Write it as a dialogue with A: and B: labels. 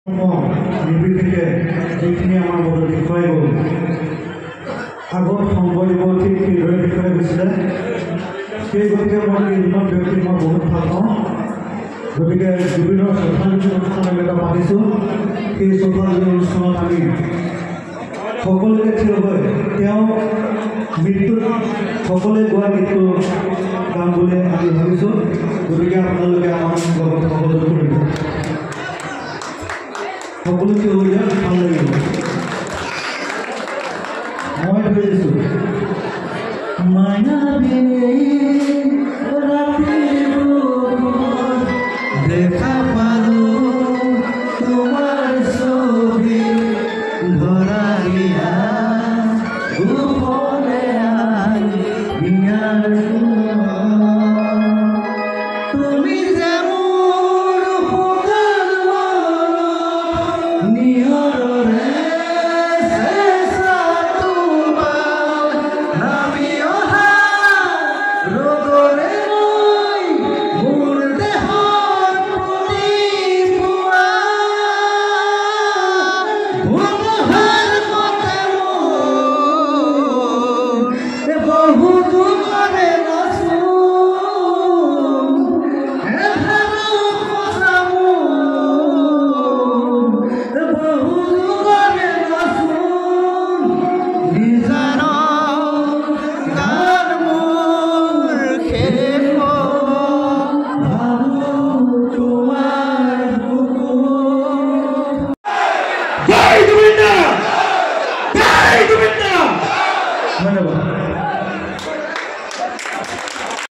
A: নিৰ্বিশেষে যিখিনি আমাৰ মাজত দেখুৱাই গ'ল আগত শংকৰদেৱৰ ঠিক সেইদৰে দেখুৱাই গৈছিলে সেই গতিকে মই কেইজনমান ব্যক্তিক মই বহুত ভাল পাওঁ গতিকে জুবিনৰ শ্ৰদ্ধাঞ্জলি অনুষ্ঠান আমি এটা পাতিছোঁ সেই শ্ৰদ্ধাঞ্জলি অনুষ্ঠানত আমি সকলোকে থিয় হৈ তেওঁ মৃত্যুত সকলোৱে গোৱা গীতটো গাম বুলি আমি ভাবিছোঁ গতিকে আপোনালোকে আমাৰ লগত সহযোগ কৰিব সকলো থিয় হৈ যায় ভাল লাগিব মই ধৰিছোঁ মায়াবী